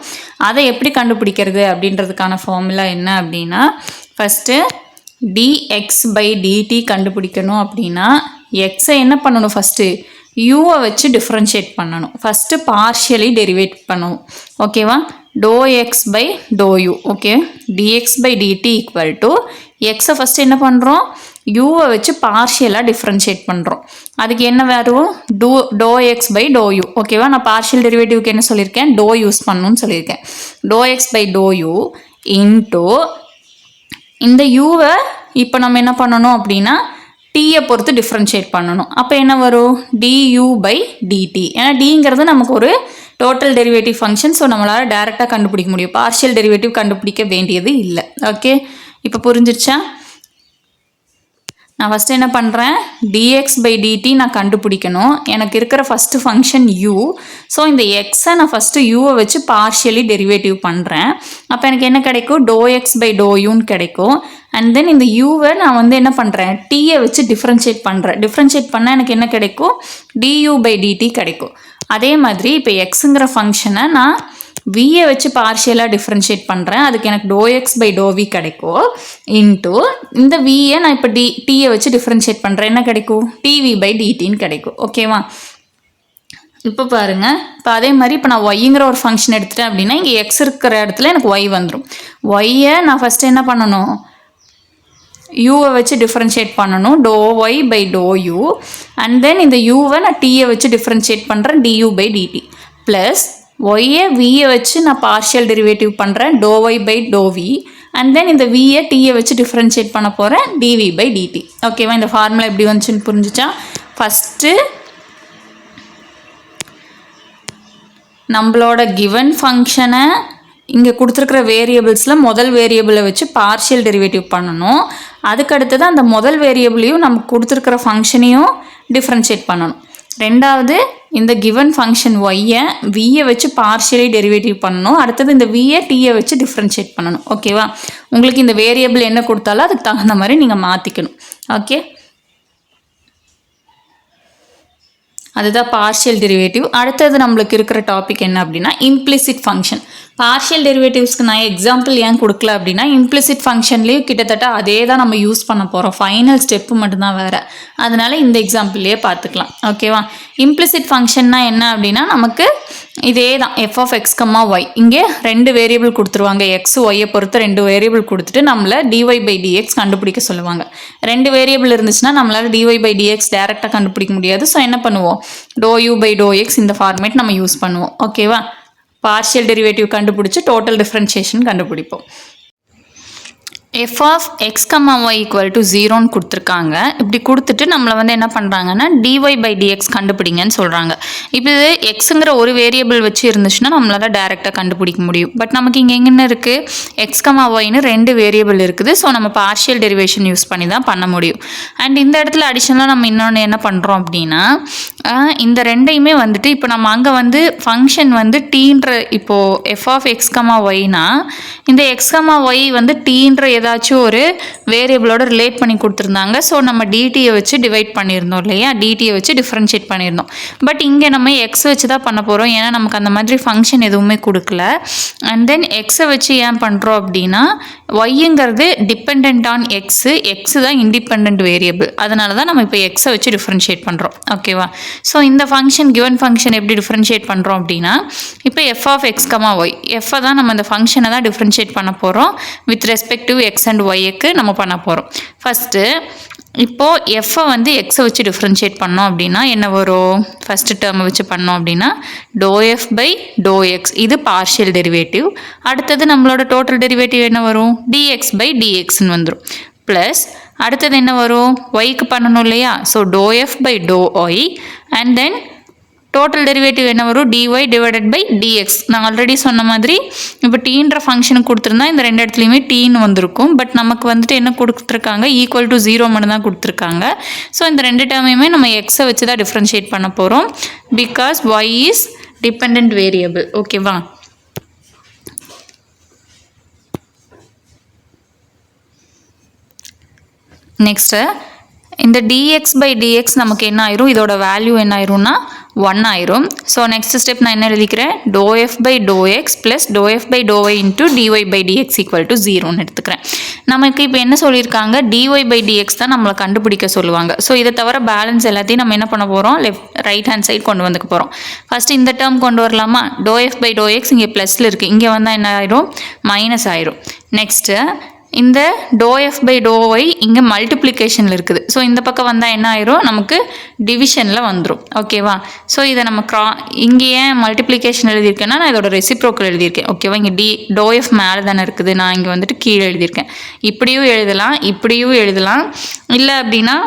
அதை எப்படி கண்டுபிடிக்கிறது அப்படின்றதுக்கான ஃபார்முலா என்ன அப்படின்னா, ஃபஸ்ட்டு டிஎக்ஸ் பை டிடி கண்டுபிடிக்கணும் அப்படின்னா எக்ஸை என்ன பண்ணணும்? ஃபஸ்ட்டு யூவை வச்சு டிஃப்ரென்ஷியேட் பண்ணணும். ஃபஸ்ட்டு பார்ஷியலி டெரிவேட் பண்ணணும். ஓகேவா? Do x by do u. Okay, dx by dt equal to எக்ஸை ஃபஸ்ட்டு என்ன பண்ணுறோம்? யூவை வச்சு பார்ஷியலாக டிஃப்ரென்ஷியேட் பண்ணுறோம். அதுக்கு என்ன வரும்? Do x by do u. ஓகேவா? நான் பார்ஷியல் டெரிவேட்டிவ்க்கு என்ன சொல்லியிருக்கேன்? டோ யூஸ் பண்ணணும்னு சொல்லியிருக்கேன். Do x by do u into இந்த யூவை இப்போ நம்ம என்ன பண்ணணும் அப்படின்னா டீயை பொறுத்து டிஃப்ரென்ஷியேட் பண்ணணும். அப்போ என்ன வரும்? Du by dt. ஏன்னா டிங்கிறது நமக்கு ஒரு டோட்டல் டெரிவேட்டிவ் ஃபங்க்ஷன். ஸோ நம்மளால் டேரெக்டாக கண்டுபிடிக்க முடியும். பார்ஷியல் டெரிவேட்டிவ் கண்டுபிடிக்க வேண்டியது இல்லை. ஓகே, இப்போ புரிஞ்சிருச்சா? நான் ஃபஸ்ட்டு என்ன பண்ணுறேன்? டிஎக்ஸ் பை டிடி நான் கண்டுபிடிக்கணும். எனக்கு இருக்கிற ஃபஸ்ட்டு ஃபங்க்ஷன் யூ. ஸோ இந்த எக்ஸை நான் ஃபஸ்ட்டு யூவை வச்சு பார்ஷியலி டெரிவேட்டிவ் பண்ணுறேன். அப்போ எனக்கு என்ன கிடைக்கும்? டோ எக்ஸ் பை டோ யூன்னு கிடைக்கும். அண்ட் தென் இந்த யூவை நான் வந்து என்ன பண்ணுறேன்? டீயை வச்சு டிஃப்ரென்ஷியேட் பண்ணுறேன். டிஃப்ரென்ஷியேட் பண்ணால் எனக்கு என்ன கிடைக்கும்? டியூ பை டிடி கிடைக்கும். அதே மாதிரி இப்போ எக்ஸுங்கிற ஃபங்க்ஷனை நான் வியை வச்சு பார்ஷியலாக டிஃப்ரென்ஷியேட் பண்ணுறேன். அதுக்கு எனக்கு do x by do v கிடைக்கும். இன்ட்டு இந்த வியை நான் இப்போ டீயை வச்சு டிஃப்ரென்ஷியேட் பண்ணுறேன். என்ன கிடைக்கும்? டிவி பை டிடின்னு கிடைக்கும். ஓகேவா? இப்போ பாருங்கள், இப்போ அதே மாதிரி இப்போ நான் ஒய்ங்கிற ஒரு ஃபங்க்ஷன் எடுத்துட்டேன் அப்படின்னா இங்கே எக்ஸ் இருக்கிற இடத்துல எனக்கு ஒய் வந்துடும். ஒய்யை நான் ஃபஸ்ட்டு என்ன பண்ணணும், யூவை வச்சு டிஃப்ரென்ஷியேட் பண்ணணும், do y by do u. And then இந்த யூவை நான் டீயை வச்சு டிஃப்ரென்ஷியேட் பண்ணுறேன், டியூ பை டிடி. ப்ளஸ் ஒய்யை வியை வச்சு நான் பார்ஷியல் டெரிவேட்டிவ் பண்ணுறேன், do y by do v. And then இந்த வியை டீயை வச்சு டிஃப்ரென்ஷியேட் பண்ண போகிறேன், டிவி பை டிடி. ஓகேவா? இந்த ஃபார்முலா எப்படி வந்துச்சுன்னு புரிஞ்சிச்சா? ஃபஸ்ட்டு நம்மளோட கிவன் ஃபங்க்ஷனை இங்கே கொடுத்துருக்குற வேரியபிள்ஸில் முதல் வேரியபிளை வச்சு பார்ஷியல் டெரிவேட்டிவ் பண்ணணும். அதுக்கடுத்தது அந்த முதல் வேரியபிளையும் நமக்கு கொடுத்துருக்குற ஃபங்க்ஷனையும் டிஃப்ரென்ஷியேட் பண்ணணும். ரெண்டாவது இந்த கிவன் ஃபங்க்ஷன் ஒய்யை வியை வச்சு பார்ஷியலி டெரிவேட்டிவ் பண்ணணும். அடுத்தது இந்த வியை டீயை வச்சு டிஃப்ரென்ஷியேட் பண்ணணும். ஓகேவா? உங்களுக்கு இந்த வேரியபிள் என்ன கொடுத்தாலும் அதுக்கு தகுந்த மாதிரி நீங்கள் மாற்றிக்கணும். ஓகே, அதுதான் பார்ஷியல் டெரிவேட்டிவ். அடுத்தது நம்மளுக்கு இருக்கிற டாபிக் என்ன அப்படின்னா இம்ப்ளிசிட் ஃபங்க்ஷன். பார்ஷியல் டெரிவேட்டிவ்ஸ்க்கு நான் எக்ஸாம்பிள் ஏன் கொடுக்கல அப்படின்னா இம்ப்ளிசிட் ஃபங்க்ஷன்லேயும் கிட்டத்தட்ட அதே தான் நம்ம யூஸ் பண்ண போகிறோம், ஃபைனல் ஸ்டெப்பு மட்டும்தான் வேறு. அதனால இந்த எக்ஸாம்பிள்லேயே பார்த்துக்கலாம். ஓகேவா? இம்ப்ளிசிட் ஃபங்க்ஷன்னா என்ன அப்படின்னா நமக்கு இதே தான் f of X comma y. இங்கே ரெண்டு வேரியபிள் கொடுத்துருவாங்க, எக்ஸ் ஒய்யை பொறுத்து ரெண்டு வேரியபிள் கொடுத்துட்டு நம்மளை டிஒய் பை டிஎக்ஸ் கண்டுபிடிக்க சொல்லுவாங்க. ரெண்டு வேரியபிள் இருந்துச்சுன்னா நம்மளால் டிஒய் பை டிஎக்ஸ் டேரெக்டாக கண்டுபிடிக்க முடியாது. ஸோ என்ன பண்ணுவோம், do you by to X இந்த ஃபார்மேட் நம்ம யூஸ் பண்ணுவோம். ஓகேவா? பார்ஷியல் டெரிவேட்டிவ் கண்டுபிடிச்சி டோட்டல் டிஃப்ரென்ஷியேஷன் கண்டுபிடிப்போம். F of X comma Y equal to 0ன்னு கொடுத்துருக்காங்க. இப்படி கொடுத்துட்டு நம்மளை வந்து என்ன பண்ணுறாங்கன்னா டிஒய் பை டிஎக்ஸ் கண்டுபிடிங்கன்னு சொல்கிறாங்க. இப்போ இது எக்ஸுங்கிற ஒரு வேரியபிள் வச்சு இருந்துச்சுன்னா நம்மளால் டேரெக்டாக கண்டுபிடிக்க முடியும். பட் நமக்கு இங்கே எங்கென்ன இருக்குது, எக்ஸ் கம்மா ஒய்னு ரெண்டு வேரியபிள் இருக்குது. ஸோ நம்ம பார்ஷியல் டெரிவேஷன் யூஸ் பண்ணி தான் பண்ண முடியும். அண்ட் இந்த இடத்துல அடிஷனலாக நம்ம இன்னொன்று என்ன பண்ணுறோம் அப்படின்னா இந்த ரெண்டையுமே வந்துட்டு இப்போ நம்ம அங்கே வந்து ஃபங்க்ஷன் வந்து டீன்ற இப்போது எஃப் ஆஃப் எக்ஸ் கம்மா ஒய்னா இந்த எக்ஸ் கம்மா ஒய் வந்து டீன்ற ஏதாச்சும் ஒரு வேரியபிளோட ரிலேட் பண்ணி கொடுத்துருந்தாங்க. ஸோ நம்ம டிடியை வச்சு டிவைட் பண்ணியிருந்தோம் இல்லையா, டிடியை வச்சு டிஃப்ரென்ஷியேட் பண்ணியிருந்தோம். பட் இங்கே நம்ம எக்ஸ் வச்சு தான் பண்ண போகிறோம், ஏன்னா நமக்கு அந்த மாதிரி ஃபங்க்ஷன் எதுவுமே கொடுக்கல. அண்ட் தென் எக்ஸை வச்சு ஏன் பண்ணுறோம் அப்படின்னா ஒய்ங்கிறது டிபெண்ட் ஆன் எக்ஸு, எக்ஸு தான் இண்டிபெண்ட் வேரியபிள். அதனால தான் நம்ம இப்போ எக்ஸை வச்சு டிஃப்ரென்ஷியேட் பண்ணுறோம். ஓகேவா? ஸோ இந்த ஃபங்க்ஷன் கிவன் ஃபங்க்ஷன் எப்படி டிஃப்ரென்ஷியேட் பண்ணுறோம் அப்படின்னா இப்போ F of X comma Y, எஃப்பை தான் நம்ம இந்த ஃபங்க்ஷனை தான் டிஃப்ரென்ஷியேட் பண்ண போகிறோம் வித் ரெஸ்பெக்டிவ் எக்ஸ் அண்ட் ஒய்க்கு நம்ம பண்ண போகிறோம். ஃபஸ்ட்டு இப்போது எஃப்பை வந்து எக்ஸை வச்சு டிஃப்ரென்ஷியேட் பண்ணோம் அப்படின்னா என்ன வரும், ஃபஸ்ட்டு டேர்மை வச்சு பண்ணோம் அப்படின்னா do F by to x, இது பார்ஷியல் டெரிவேட்டிவ். அடுத்தது நம்மளோட டோட்டல் டெரிவேட்டிவ் என்ன வரும், டிஎக்ஸ் பை டிஎக்ஸ்ன்னு வந்துடும். ப்ளஸ் அடுத்தது என்ன வரும், ஒய்க்கு பண்ணணும் இல்லையா, so do F by to y. And then total derivative என்ன வரும், டிஒய் டிவைடட் பை டிஎக்ஸ். நான் ஆல்ரெடி சொன்ன மாதிரி இப்போ டீன்ற ஃபங்க்ஷனுக்கு கொடுத்துருந்தா இந்த ரெண்டு இடத்துலையுமே டீன்னு வந்திருக்கும். பட் நமக்கு வந்துட்டு என்ன கொடுத்துருக்காங்க, ஈக்குவல் டு 0 மட்டும் தான் கொடுத்துருக்காங்க. ஸோ இந்த ரெண்டு டேர்மையுமே நம்ம எக்ஸை வச்சு தான் டிஃப்ரென்ஷியேட் பண்ண போகிறோம், because y is depend variable. ஓகேவா? நெக்ஸ்ட்டு இந்த dx by dx நமக்கு என்ன ஆயிரும், இதோட வேல்யூ என்ன ஆயிரும்னா 1 ஆயிரும். ஸோ நெக்ஸ்ட் ஸ்டெப் நான் என்ன எழுதிக்கிறேன், do F by to X plus do F by to Y into DY by DX equal to 0ன்னு எடுத்துக்கிறேன். நமக்கு இப்போ என்ன சொல்லியிருக்காங்க, டிஒய் பை டிஎக்ஸ் தான் நம்மளை கண்டுபிடிக்க சொல்லுவாங்க. ஸோ இதை தவிர பேலன்ஸ் எல்லாத்தையும் நம்ம என்ன பண்ண போகிறோம், ரைட் ஹேண்ட் சைட் கொண்டு வந்துக்க போகிறோம். ஃபஸ்ட்டு இந்த டேர்ம் கொண்டு வரலாமா, do F by to x இங்கே ப்ளஸில் இருக்குது, இங்கே வந்தால் என்ன ஆயிரும், மைனஸ் ஆயிரும். நெக்ஸ்ட்டு இந்த do F by to y இங்கே மல்டிப்ளிகேஷனில் இருக்குது. ஸோ இந்த பக்கம் வந்தால் என்ன ஆயிரும், நமக்கு டிவிஷனில் வந்துடும். ஓகேவா? ஸோ இதை நம்ம இங்கே ஏன் மல்டிப்ளிகேஷன் எழுதியிருக்கேன்னா நான் இதோட ரெசிப்ரோக்கல் எழுதியிருக்கேன். ஓகேவா? இங்கே டோ எஃப் மேலே தானே இருக்குது, நான் இங்கே வந்துட்டு கீழே எழுதியிருக்கேன். இப்படியும் எழுதலாம், இப்படியும் எழுதலாம். இல்லை அப்படின்னா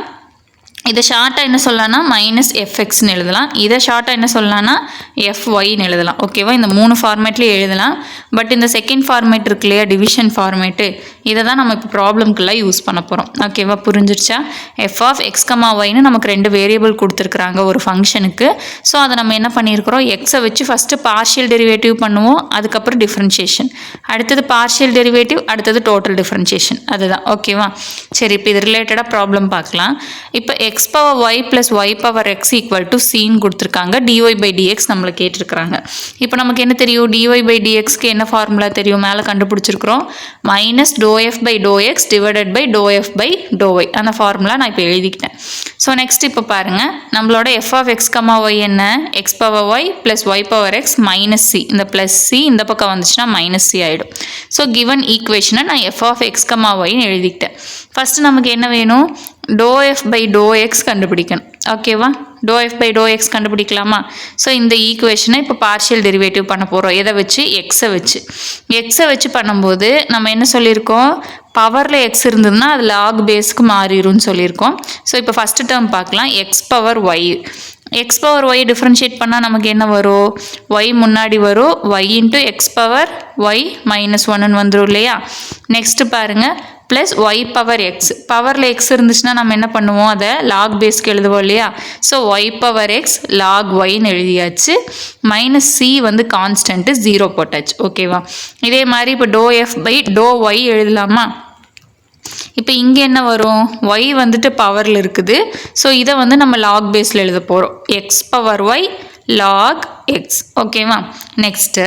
இதை ஷார்ட்டாக என்ன சொல்லலாம்னா மைனஸ் எஃப்எக்ஸ்ன்னு எழுதலாம், இதை ஷார்ட்டாக என்ன சொல்லலாம்னா எஃப்ஒய்ன்னு எழுதலாம். ஓகேவா? இந்த 3 ஃபார்மேட்லேயே எழுதலாம். பட் இந்த செகண்ட் ஃபார்மேட் இருக்கு இல்லையா, டிவிஷன் ஃபார்மேட்டு, இதை தான் நம்ம இப்போ ப்ராப்ளம்க்குள்ளே யூஸ் பண்ண போகிறோம். ஓகேவா? புரிஞ்சிருச்சா? எஃப் ஆஃப் எக்ஸ் கமா ஒய்னு நமக்கு 2 வேரியபிள் கொடுத்துருக்குறாங்க ஒரு ஃபங்க்ஷனுக்கு. ஸோ அதை நம்ம என்ன பண்ணியிருக்கிறோம், எக்ஸை வச்சு ஃபஸ்ட்டு பார்ஷியல் டெரிவேட்டிவ் பண்ணுவோம், அதுக்கப்புறம் டிஃப்ரென்ஷியேஷன், அடுத்தது பார்ஷியல் டெரிவேட்டிவ், அடுத்தது டோட்டல் டிஃப்ரென்ஷியேஷன். அதுதான். ஓகேவா? சரி, இப்போ இது ரிலேட்டடாக ப்ராப்ளம் பார்க்கலாம். இப்போ X power Y plus Y power X equal to சின்னு கொடுத்துருக்காங்க. டிஒய் பை டிஎக்ஸ் நம்மளை கேட்டிருக்கிறாங்க. இப்போ நமக்கு என்ன தெரியும், டிஒய் பை டிஎக்ஸ்க்கு என்ன ஃபார்முலா தெரியும், மேலே கண்டுபிடிச்சிருக்கிறோம். Minus do F by to X divided by do F by to Y. அந்த ஃபார்முலா நான் இப்போ எழுதிக்கிட்டேன். ஸோ நெக்ஸ்ட் இப்போ பாருங்கள், நம்மளோட F of X comma Y என்ன, X power Y plus Y power X minus C. இந்த ப்ளஸ் சி இந்த பக்கம் வந்துச்சுன்னா மைனஸ் சி ஆகிடும். ஸோ கிவன் ஈக்குவேஷனை நான் எஃப் ஆஃப் எக்ஸ் கமா ஒய்ன்னு எழுதிக்கிட்டேன். ஃபஸ்ட்டு நமக்கு என்ன வேணும், do F by to x கண்டுபிடிக்கணும். ஓகேவா, do F by to X கண்டுபிடிக்கலாமா? ஸோ இந்த ஈக்குவேஷனை இப்போ பார்ஷியல் டெரிவேட்டிவ் பண்ண போகிறோம். எதை வச்சு, எக்ஸை வச்சு பண்ணும்போது நம்ம என்ன சொல்லியிருக்கோம், பவரில் எக்ஸ் இருந்ததுன்னா அது லாக் பேஸ்க்கு மாறிடும்னு சொல்லியிருக்கோம். ஸோ இப்போ ஃபஸ்ட்டு டேர்ம் பார்க்கலாம், X power Y. X power Y differentiate பண்ணால் நமக்கு என்ன வரும், ஒய் முன்னாடி வரும், Y into X power Y minus ஒன்னு வந்துடும் இல்லையா. நெக்ஸ்ட்டு பாருங்கள், ப்ளஸ் ஒய் பவர் எக்ஸ். பவரில் எக்ஸ் இருந்துச்சுன்னா நம்ம என்ன பண்ணுவோம், அதை லாக் பேஸ்க்கு எழுதுவோம் இல்லையா. So Y power X log ஒய்ன்னு எழுதியாச்சு. மைனஸ் சி வந்து கான்ஸ்டன்ட்டு 0 போட்டாச்சு. ஓகேவா, இதே மாதிரி இப்போ do F by to Y எழுதலாமா. இப்போ இங்கே என்ன வரும், ஒய் வந்துட்டு பவரில் இருக்குது. ஸோ இதை வந்து நம்ம லாக் பேஸில் எழுத போகிறோம், x power Y log x. ஓகேவா, நெக்ஸ்ட்டு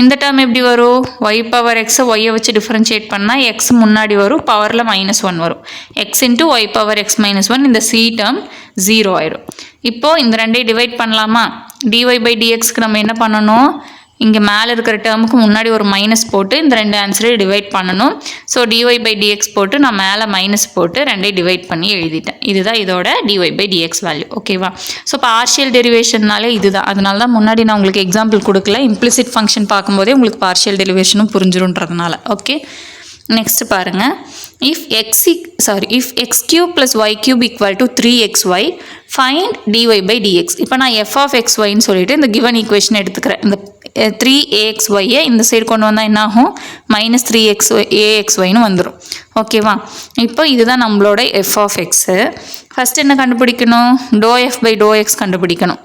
இந்த டேர்ம் எப்படி வரும், ஒய் பவர் எக்ஸை ஒய்யை வச்சு டிஃப்ரென்ஷியேட் பண்ணால் எக்ஸ் முன்னாடி வரும், பவரில் -1 வரும். X into y power x -1, இந்த சி டேர்ம் 0 ஆயிடும். இப்போது இந்த ரெண்டையும் டிவைட் பண்ணலாமா. டிஒய் பை டிஎக்ஸ்க்கு நம்ம என்ன பண்ணணும், இங்கே மேலே இருக்கிற டேர்முக்கு முன்னாடி ஒரு மைனஸ் போட்டு இந்த ரெண்டு ஆன்சரையும் டிவைட் பண்ணணும். ஸோ டிஒய் பை டிஎக்ஸ் போட்டு நான் மேலே மைனஸ் போட்டு ரெண்டையும் டிவைட் பண்ணி எழுதிட்டேன். இதுதான் இதோட டிஒய் பை டிஎக்ஸ் வேல்யூ. ஓகேவா, ஸோ பார்ஷியல் டெரிவேஷன்னாலே இதுதான். அதனால தான் முன்னாடி நான் உங்களுக்கு எக்ஸாம்பிள் கொடுக்கல, இம்ப்ளிசிட் ஃபங்க்ஷன் பார்க்கும்போதே உங்களுக்கு பார்ஷியல் டெரிவேஷனும் புரிஞ்சிருன்றதுனால. ஓகே, நெக்ஸ்ட் பாருங்கள், if x cube plus y cube equal to 3xy find dy by dx. இப்போ நான் எஃப் ஆஃப் எக்ஸ் ஒய்ன்னு சொல்லிட்டு இந்த கிவன் ஈக்குவேஷன் எடுத்துக்கிறேன். இந்த 3axyயை இந்த சைடு கொண்டு வந்தால் என்ன ஆகும், -3axyன்னு வந்துடும். ஓகேவா, இப்போ இதுதான் நம்மளோட எஃப் ஆஃப் எக்ஸு. ஃபஸ்ட் என்ன கண்டுபிடிக்கணும், do F by to x கண்டுபிடிக்கணும்.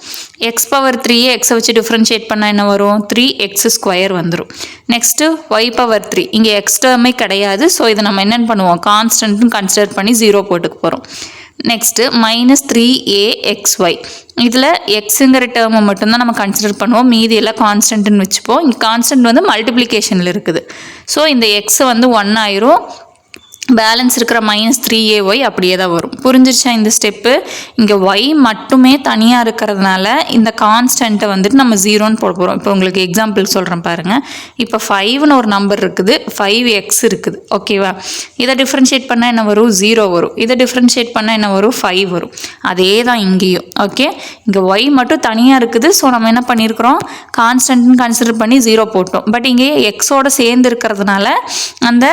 எக்ஸ் பவர் 3 எக்ஸை வச்சு டிஃப்ரென்ஷியேட் பண்ணால் என்ன வரும், 3x² வந்துடும். நெக்ஸ்ட்டு ஒய் பவர் 3, இங்கே எக்ஸ் டேர்மே கிடையாது. ஸோ இதை நம்ம என்னென்னு பண்ணுவோம், கான்ஸ்டன்ட்னு கன்சிடர் பண்ணி 0 போட்டுக்க போகிறோம். நெக்ஸ்ட்டு -3axy, இதில் எக்ஸுங்கிற டேர்மை மட்டும்தான் நம்ம கன்சிடர் பண்ணுவோம், மீதி எல்லாம் கான்ஸ்டன்ட்னு வச்சுப்போம். இங்கே கான்ஸ்டன்ட் வந்து மல்டிப்ளிகேஷனில் இருக்குது. ஸோ இந்த எக்ஸ் வந்து 1 ஆயிரும், பேலன்ஸ் இருக்கிற -3ay அப்படியே தான் வரும். புரிஞ்சிருச்சா இந்த ஸ்டெப்பு. இங்கே ஒய் மட்டுமே தனியாக இருக்கிறதுனால இந்த கான்ஸ்டன்ட்டை வந்துட்டு நம்ம 0ன்னு போட போகிறோம். இப்போ உங்களுக்கு எக்ஸாம்பிள் சொல்கிறேன் பாருங்கள். இப்போ 5ன்னு ஒரு நம்பர் இருக்குது, 5x இருக்குது. ஓகேவா, இதை டிஃப்ரென்ஷியேட் பண்ணால் என்ன வரும், 0 வரும். இதை டிஃப்ரென்ஷியேட் பண்ணால் என்ன வரும், 5 வரும். அதே தான் இங்கேயும். ஓகே, இங்கே ஒய் மட்டும் தனியாக இருக்குது. ஸோ நம்ம என்ன பண்ணியிருக்கிறோம், கான்ஸ்டன்ட்னு கன்சிடர் பண்ணி 0 போட்டோம். பட் இங்கே எக்ஸோட சேர்ந்து இருக்கிறதுனால அந்த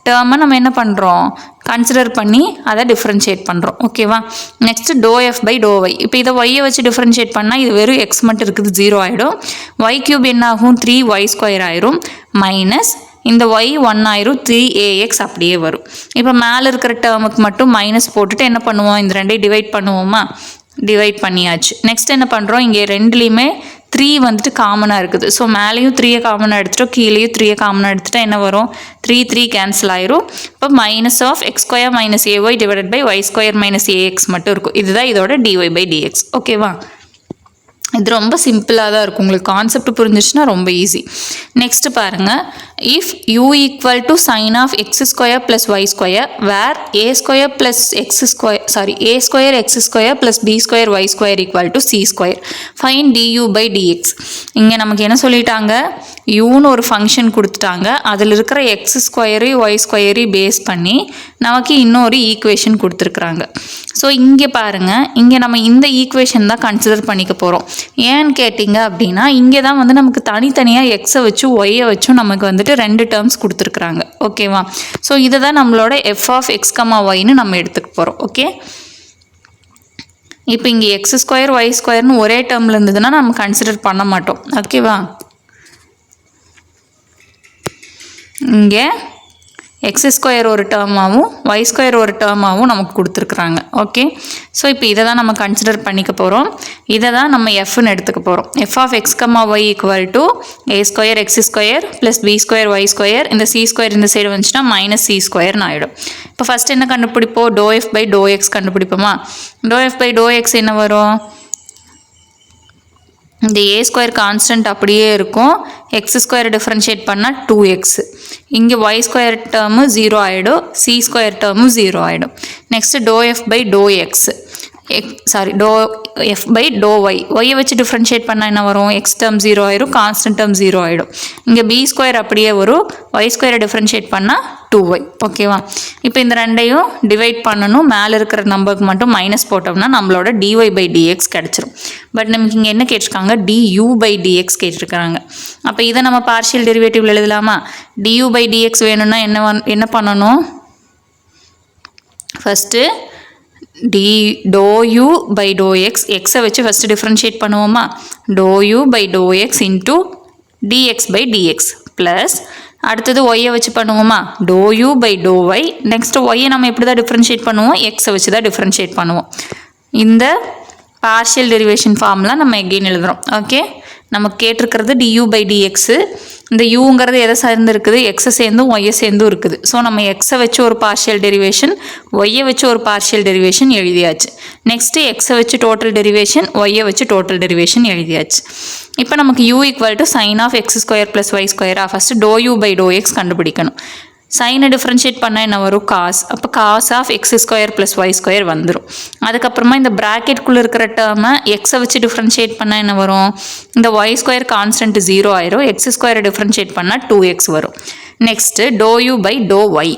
டேர்மை நம்ம என்ன பண்ணுறோம், கன்சிடர் பண்ணி அதை டிஃப்ரென்ஷியேட் பண்ணுறோம். ஓகேவா, next to F by to y. இப்போ இதை ஒய்யை வச்சு டிஃப்ரென்ஷியேட் பண்ணால் இது வெறும் எக்ஸ் மட்டும் இருக்குது, 0 ஆகிடும். ஒய் கியூப் என்ன ஆகும், 3y² ஆயிரும். மைனஸ் இந்த ஒய் 1 ஆயிரும், 3ax அப்படியே வரும். இப்போ மேலே இருக்கிற டேர்முக்கு மட்டும் மைனஸ் போட்டுட்டு என்ன பண்ணுவோம், இந்த ரெண்டையும் டிவைட் பண்ணுவோமா. டிவைட் பண்ணியாச்சு. நெக்ஸ்ட் என்ன பண்ணுறோம், இங்கே ரெண்டுலேயுமே 3 வந்துட்டு காமனாக இருக்குது. ஸோ மேலேயும் 3 காமனாக எடுத்துட்டோம், கீழேயும் 3 காமனாக எடுத்துட்டா என்ன வரும், 3 கேன்சல் ஆயிரும். இப்போ -(x² - ay) divided by y² - ax மட்டும் இருக்கும். இதுதான் இதோட டிஒய் பை டிஎக்ஸ். ஓகேவா, இது ரொம்ப சிம்பிளாக தான் இருக்கும். உங்களுக்கு கான்செப்ட் புரிஞ்சிச்சுன்னா ரொம்ப ஈஸி. நெக்ஸ்ட் பாருங்கள், if u equal to sine of x² + y² where a² + x² + b² y² equal to c², find du by dx. இங்கே நமக்கு என்ன சொல்லிட்டாங்க, யூன்னு ஒரு ஃபங்க்ஷன் கொடுத்துட்டாங்க. அதில் இருக்கிற x² y² பேஸ் பண்ணி நமக்கு இன்னொரு ஈக்குவேஷன் கொடுத்துருக்குறாங்க. ஸோ இங்கே பாருங்கள், இங்கே நம்ம இந்த ஈக்குவேஷன் தான் கன்சிடர் பண்ணிக்க போகிறோம். ஏன்னு கேட்டிங்க அப்படின்னா, இங்கே தான் வந்து நமக்கு தனித்தனியாக எக்ஸை வச்சு ஒய்யை வச்சும் நமக்கு வந்துட்டு 2 டேர்ம்ஸ் கொடுத்துருக்குறாங்க. ஓகேவா, ஸோ இதை தான் நம்மளோட எஃப் ஆஃப் எக்ஸ் ஒய்ன்னு நம்ம எடுத்துக்க போகிறோம். ஓகே, இப்போ இங்கே x² y²ன்னு ஒரே டேர்மில் இருந்ததுன்னா நம்ம கன்சிடர் பண்ண மாட்டோம். ஓகேவா, இங்கே எக்ஸ் ஸ்கொயர் ஒரு டேர்மாகவும் ஒய் ஸ்கொயர் ஒரு டேர்மாகவும் நமக்கு கொடுத்துருக்குறாங்க. ஓகே, ஸோ இப்போ இதை தான் நம்ம கன்சிடர் பண்ணிக்க போகிறோம். இதை தான் நம்ம எஃப்னு எடுத்துக்க போகிறோம். F of X comma Y equal to A square X square plus B square Y square, இந்த சி ஸ்கொயர் இந்த சைடு வந்துச்சுன்னா மைனஸ் சி ஸ்கொயர்னு ஆகிடும். இப்போ ஃபஸ்ட் என்ன கண்டுபிடிப்போம்? Do F by to X கண்டுபிடிப்போமா? Do F by to X என்ன வரும்? இந்த ஏ ஸ்கொயர் கான்ஸ்டன்ட் அப்படியே இருக்கும். எக்ஸ் ஸ்கொயர் டிஃப்ரென்ஷியேட் பண்ணால் 2x. இங்கே ஒய் ஸ்கொயர் டேர்மு 0 ஆகிடும், சி ஸ்கொயர் டேர்மு 0 ஆகிடும். Next to F by to x doh F by to y, ஒய்யை வச்சு டிஃப்ரென்ஷியேட் பண்ணால் என்ன வரும்? எக்ஸ் டேர்ம் 0 ஆயிடும், கான்ஸ்டன்ட் டேர்ம் 0 ஆகிடும். இங்கே பி ஸ்கொயர் அப்படியே வரும், ஒய் ஸ்கொயரை டிஃப்ரென்ஷியேட் பண்ணால் 2y. ஓகேவா? இப்போ இந்த ரெண்டையும் டிவைட் பண்ணணும். மேலே இருக்கிற நம்பருக்கு மட்டும் மைனஸ் போட்டோம்னா நம்மளோட dy பை dx கிடச்சிரும். பட் நமக்கு இங்கே என்ன கேட்டிருக்காங்க? du பை dx கேட்டிருக்காங்க. அப்போ இதை நம்ம பார்ஷியல் டெரிவேட்டிவ்ல எழுதலாமா? du பை dx வேணும்னா என்ன பண்ணணும்? First doh you by to x, எக்ஸை வச்சு ஃபஸ்ட்டு டிஃப்ரென்ஷியேட் பண்ணுவோமா? Doh you by to x into d x by d x plus அடுத்தது ஒய்யை வச்சு பண்ணுவோமா? Doh you by to y. Next ஒய்யை நம்ம எப்படி தான் டிஃப்ரென்ஷியேட் பண்ணுவோம்? எக்ஸை வச்சு தான் டிஃப்ரென்ஷியேட் பண்ணுவோம். இந்த பார்ஷியல் டெரிவேஷன் ஃபார்ம்லாம் நம்ம எகெயின் எழுதுகிறோம். ஓகே, நமக்கு கேட்டிருக்கிறது du பை dx. இந்த யூங்கிறது எதை சேர்ந்து இருக்குது? எக்ஸை சேர்ந்தும் ஒய்யை சேர்ந்தும் இருக்குது. ஸோ நம்ம எக்ஸை வச்சு ஒரு பார்ஷியல் டெரிவேஷன், ஒய்யை வச்சு ஒரு பார்ஷியல் டெரிவேஷன் எழுதியாச்சு. நெக்ஸ்ட்டு எக்ஸை வச்சு டோட்டல் டெரிவேஷன், ஒய்யை வச்சு டோட்டல் டெரிவேஷன் எழுதியாச்சு. இப்போ நமக்கு u equal to sine of x square plus y ஸ்கொயரா? First doh you by to x கண்டுபிடிக்கணும். சைனை டிஃப்ரென்ஷியேட் பண்ணால் என்ன வரும்? காஸ். அப்போ cos of x square plus y square வந்துடும். அதுக்கப்புறமா இந்த ப்ராக்கெட்குள்ளே இருக்கிற டேர்மை எக்ஸை வச்சு டிஃப்ரென்ஷியேட் பண்ணால் என்ன வரும்? இந்த ஒய் ஸ்கொயர் கான்ஸ்டன்ட் 0 ஆயிரும், எக்ஸ் ஸ்கொயரை டிஃப்ரென்ஷியேட் பண்ணால் 2x வரும். Next do you by to y.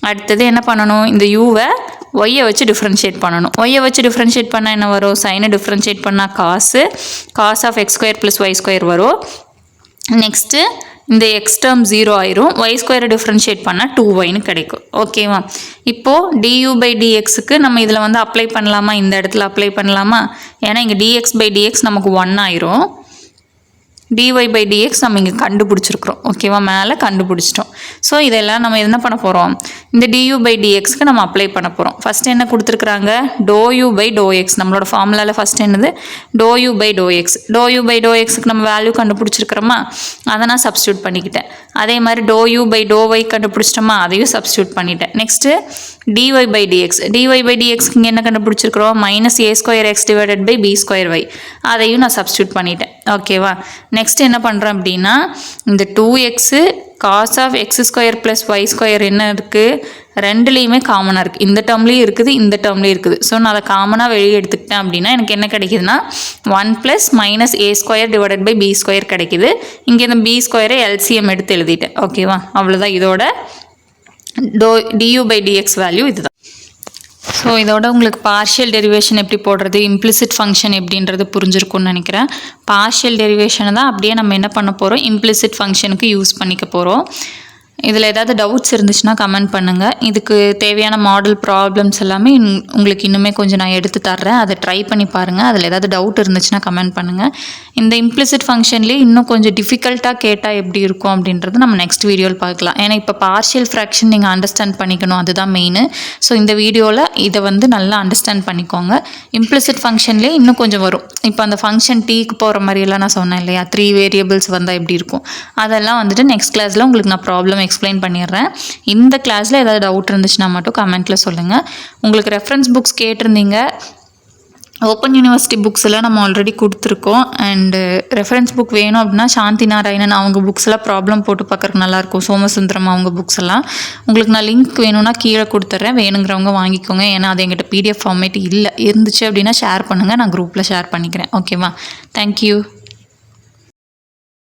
அடுத்தது என்ன பண்ணணும்? இந்த யூவை ஒய்யை வச்சு டிஃப்ரென்ஷியேட் பண்ணணும். ஒய்யை வச்சு டிஃப்ரென்ஷியேட் பண்ணால் என்ன வரும்? சைனை டிஃப்ரென்ஷியேட் பண்ணால் cos of x square plus y square வரும். நெக்ஸ்ட்டு இந்த எக்ஸ் டேர்ம் 0 ஆயிரும், ஒய் ஸ்கொயரை டிஃப்ரென்ஷியேட் பண்ணால் 2yன்னு கிடைக்கும். ஓகேவா? இப்போது du பை dxக்கு நம்ம இதில் வந்து அப்ளை பண்ணலாமா? இந்த இடத்துல அப்ளை பண்ணலாமா? ஏன்னா இங்கே dx பை dx நமக்கு 1 ஆயிரும். dy பை dx நம்ம இங்கே கண்டுபிடிச்சிருக்கிறோம். ஓகேவா? மேலே கண்டுபிடிச்சிட்டோம். ஸோ இதெல்லாம் நம்ம என்ன பண்ண போகிறோம்? இந்த du பை dxக்கு நம்ம அப்ளை பண்ண போகிறோம். ஃபஸ்ட்டு என்ன கொடுத்துருக்குறாங்க? Do you by to x. நம்மளோட ஃபார்முலாவில் ஃபஸ்ட் என்னது? Do you by to x. Do you by do எக்ஸுக்கு நம்ம வேல்யூ கண்டுபிடிச்சிருக்கிறோமா? அதை நான் சப்ஸ்டியூட் பண்ணிக்கிட்டேன். அதே மாதிரி doh you by to y கண்டுபிடிச்சிட்டோமா? அதையும் சப்ஸ்டியூட் பண்ணிட்டேன். Next dy by dx. dy by dxக்கு இங்கே என்ன கண்டுபிடிச்சிருக்கிறோம்? Minus a square x divided by b square y. அதையும் நான் சப்ஸ்டியூட் பண்ணிட்டேன். ஓகேவா? நெக்ஸ்ட் என்ன பண்ணுறேன் அப்படின்னா, இந்த 2x cos of x square plus y square என்ன இருக்குது? ரெண்டுலேயுமே காமனாக இருக்குது. இந்த டேர்ம்லேயும் இருக்குது, இந்த டேர்ம்லேயும் இருக்குது. ஸோ நான் அதை காமனாக வெளியே எடுத்துக்கிட்டேன் அப்படின்னா எனக்கு என்ன கிடைக்குதுன்னா 1 plus minus a square divided by b square கிடைக்குது. இங்கே இந்த பி ஸ்கொயரை எல்சிஎம் எடுத்து எழுதிட்டேன். ஓகேவா? அவ்வளோதான். இதோட du பை dx வேல்யூ இதுதான். ஸோ இதோட உங்களுக்கு பார்ஷியல் டெரிவேஷன் எப்படி போடுறது, இம்ப்ளிசிட் ஃபங்க்ஷன் எப்படின்றது புரிஞ்சிருக்கும்னு நினைக்கிறேன். பார்ஷியல் டெரிவேஷனை தான் அப்படியே நம்ம என்ன பண்ண போகிறோம்? இம்ப்ளிசிட் ஃபங்க்ஷனுக்கு யூஸ் பண்ணிக்க போகிறோம். இதில் ஏதாவது டவுட்ஸ் இருந்துச்சுன்னா கமெண்ட் பண்ணுங்கள். இதுக்கு தேவையான மாடல் ப்ராப்ளம்ஸ் எல்லாமே உங்களுக்கு இன்னுமே கொஞ்சம் நான் எடுத்து தர்றேன். அதை ட்ரை பண்ணி பாருங்கள். அதில் ஏதாவது டவுட் இருந்துச்சுன்னா கமெண்ட் பண்ணுங்கள். இந்த இம்ப்ளிசிட் ஃபங்க்ஷன்லேயே இன்னும் கொஞ்சம் டிஃபிகல்ட்டாக கேட்டால் எப்படி இருக்கும் அப்படின்றது நம்ம நெக்ஸ்ட் வீடியோவில் பார்க்கலாம். ஏன்னா இப்போ பார்ஷியல் ஃப்ராக்ஷன் நீங்கள் அண்டர்ஸ்டாண்ட் பண்ணிக்கணும், அதுதான் மெயின். ஸோ இந்த வீடியோவில் இதை வந்து நல்லா அண்டர்ஸ்டாண்ட் பண்ணிக்கோங்க. இம்ப்ளிசிட் ஃபங்க்ஷன்லேயே இன்னும் கொஞ்சம் வரும். இப்போ அந்த ஃபங்க்ஷன் டீக்கு போகிற மாதிரியெல்லாம் நான் சொன்னேன் இல்லையா, 3 வேரியபிள்ஸ் வந்தால் எப்படி இருக்கும், அதெல்லாம் வந்துட்டு நெக்ஸ்ட் கிளாஸில் உங்களுக்கு நான் ப்ராப்ளம் எக்ஸ்பிளைன் பண்ணிடுறேன். இந்த கிளாஸில் ஏதாவது டவுட் இருந்துச்சுன்னா மட்டும் கமெண்ட்டில் சொல்லுங்கள். உங்களுக்கு ரெஃபரன்ஸ் புக்ஸ் கேட்டிருந்தீங்க. ஓப்பன் யூனிவர்சிட்டி புக்ஸ் எல்லாம் நம்ம ஆல்ரெடி கொடுத்துருக்கோம். அண்டு ரெஃபரன்ஸ் புக் வேணும் அப்படின்னா சாந்தி நாராயணன் அவங்க புக்ஸ் எல்லாம் ப்ராப்ளம் போட்டு பார்க்குறக்கு நல்லாயிருக்கும். சோமசுந்தரம் அவங்க புக்ஸ் எல்லாம் உங்களுக்கு நான் லிங்க் வேணும்னா கீழே கொடுத்துட்றேன். வேணுங்கிறவங்க வாங்கிக்கோங்க. ஏன்னா அது எங்கிட்ட PDF ஃபார்மேட் இல்லை. இருந்துச்சு அப்படின்னா ஷேர் பண்ணுங்கள், நான் குரூப்பில் ஷேர் பண்ணிக்கிறேன். ஓகேவா? தேங்க்யூ.